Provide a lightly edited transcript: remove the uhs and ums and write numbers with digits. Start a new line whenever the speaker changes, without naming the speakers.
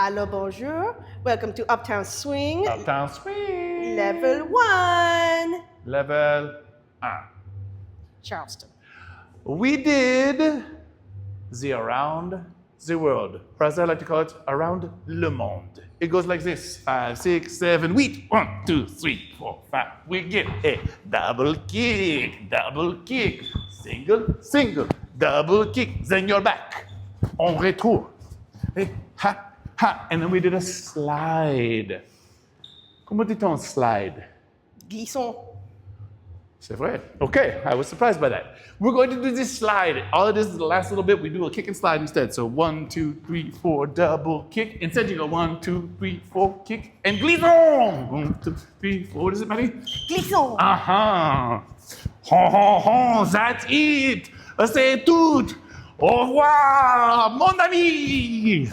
Allo, bonjour. Welcome to Uptown Swing.
Uptown Swing.
Level 1.
Level 1.
Charleston.
We did the Around the World, or as I like to call it, Around le Monde. It goes like this: 5, 6, 7, 8. 1, 2, 3, 4, 5. We get a double kick, single, single, double kick. Then you're back. En retour. Hey, ha, ha. And then we did a slide. Comment dit-on slide?
Glissons.
C'est vrai. Okay, I was surprised by that. We're going to do this slide. All it is the last little bit, we do a kick and slide instead. So 1, 2, 3, 4, double kick. Instead, you go 1, 2, 3, 4, kick, and glissons. 1, 2, 3, 4. What is it, Marie?
Glissons.
Uh-huh. Ho, ho, ho, that's it. C'est tout. Au revoir, mon ami.